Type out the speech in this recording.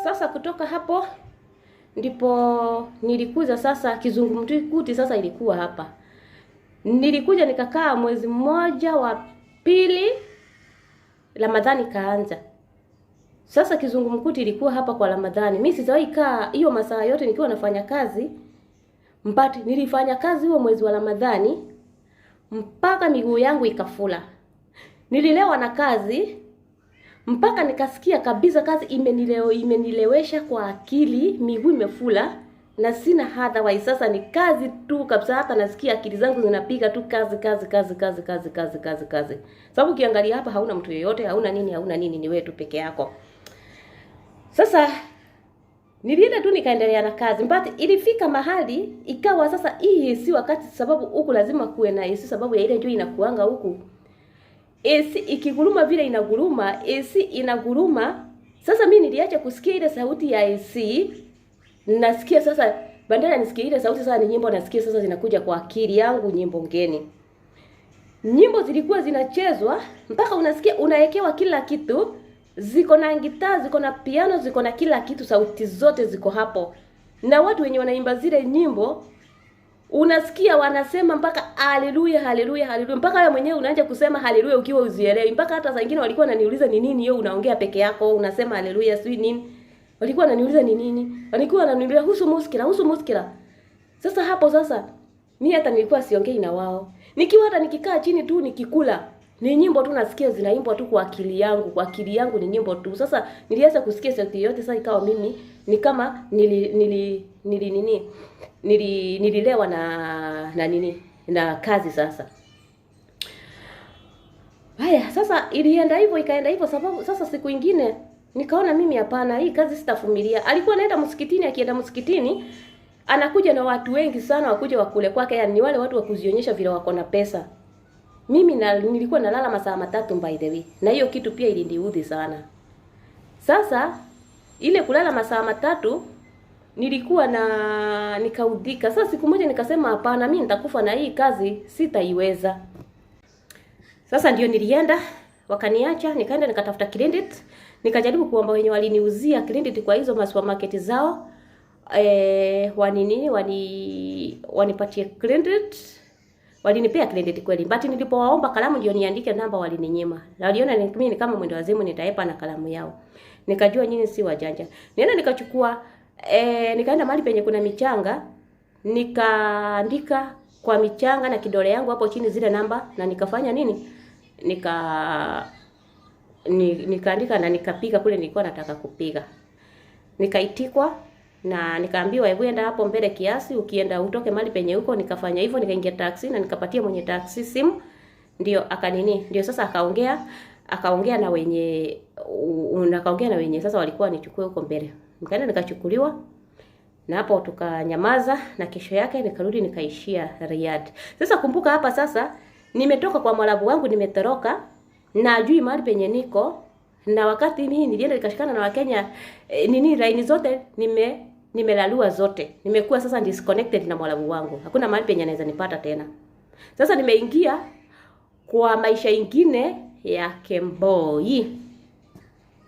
Sasa kutoka hapo ndipo nilikuja sasa kizungumkuti sasa ilikuwa hapa. Nilikuja nikakaa mwezi mmoja wa pili, Ramadhani kaanza. Sasa kizungumkuti ilikuwa hapa kwa Ramadhani. Mimi sijawahi kaa hiyo masaa yote nikiwa nafanya kazi. Mpati nilifanya kazi huo mwezi wa Ramadhani mpaka miguu yangu ikafula. Nililewa na kazi mpaka nikasikia kabisa kazi imenilewesha kwa akili, miguu imefula na sina hadha wa sasa ni kazi tu kabisa. Hata nasikia akili zangu zinapiga tu kazi. Sababu ukiangalia hapa hauna mtu yeyote, hauna nini, ni wewe tu peke yako. Sasa nilienda tu nikaendelea na kazi. Mpaka ilifika mahali ikawa sasa hii si wakati, sababu huku lazima kuwe na AC, sababu ya ile ndio inakuanga huku. AC ikiguruma vile inaguruma, AC inaguruma. Sasa mimi niliacha kusikia ile sauti ya AC. Nasikia sasa bandara nisikia ile sauti sasa ni nyimbo nasikia sasa zinakuja kwa akili yangu, nyimbo ngeni. Nyimbo zilikuwa zinachezwa mpaka unasikia unawekewa kila kitu. Ziko na gitaa, ziko na piano, ziko na kila kitu, sauti zote ziko hapo. Na watu wenye wanaimba zile nyimbo unasikia wanasema mpaka haleluya. Mpaka wewe mwenyewe unaanza kusema haleluya ukiwa uzielewi. Mpaka hata saa nyingine walikuwa wananiuliza ni nini hiyo unaongea peke yako unasema haleluya sio nini. Walikuwa wananiuliza ni nini? Walikuwa wananiuliza husu muskila. Sasa hapo sasa mimi hata nilikuwa siongei na wao. Nikiwa hata nikikaa chini tu nikikula, ni nyimbo tu nasikia zinaimbwa tu kwa akili yangu. Kwa akili yangu ni nyimbo tu. Sasa nilianza kusikia sauti yote, sasa ikawa mimi ni kama nililewa na kazi sasa. Haya, sasa ikaenda hivyo sababu sasa siku nyingine nikaona mimi hapana, hii kazi sitavumilia. Alikuwa anaenda msikitini, akienda msikitini anakuja na watu wengi sana wakuja wakule kwake, yani ni wale watu wa kuzionyesha vile wako na pesa. Mimi nilikuwa nalala masaa 3 by the way. Na hiyo kitu pia iliniudhi sana. Sasa ile kulala masaa 3 nilikuwa nikaudhika. Sasa siku moja nikasema hapana, mimi nitakufa na hii kazi sitaiweza. Sasa ndio nilienda, wakaniacha, nikaenda nikatafuta credit, nikajaribu kuomba wenye waliniuzia credit kwa hizo supermarket zao. Wanipatie credit. Walinipea credit kweli. But nilipowaomba kalamu ndio niandike namba walininyima. Na waliona mimi ni kama mwendo wazimu nitaepa na kalamu yao. Nikajua nyinyi si wajanja. Nenda nikachukua nikaenda mahali penye kuna michanga, nikaandika kwa michanga na kidole yangu hapo chini zile namba na nikafanya nini? Nikaandika na nikapiga kule nilikuwa nataka kupiga. Nikaitikwa na nikaambiwa hebu enda hapo mbele kiasi, ukienda utoke mahali penye huko. Nikafanya hivyo, nikaingia taxi na nikapatia mwenye taxi simu, ndio ndio sasa akaongea na wenye sasa walikuwa nichukue huko mbele. Nikaenda nikachukuliwa na hapo tukanyamaza, na kesho yake nikarudi nikaishia Riyadh. Sasa kumbuka hapa sasa nimetoka kwa mwalabu wangu, nimetoroka na ajui mahali penye niko, na wakati mimi nilienda nikashikana na Wakenya line zote nimelalua zote. Nimekuwa sasa disconnected na mwalabu wangu. Hakuna mahali penye anaweza nipata tena. Sasa nimeingia kwa maisha ingine ya Kemboi.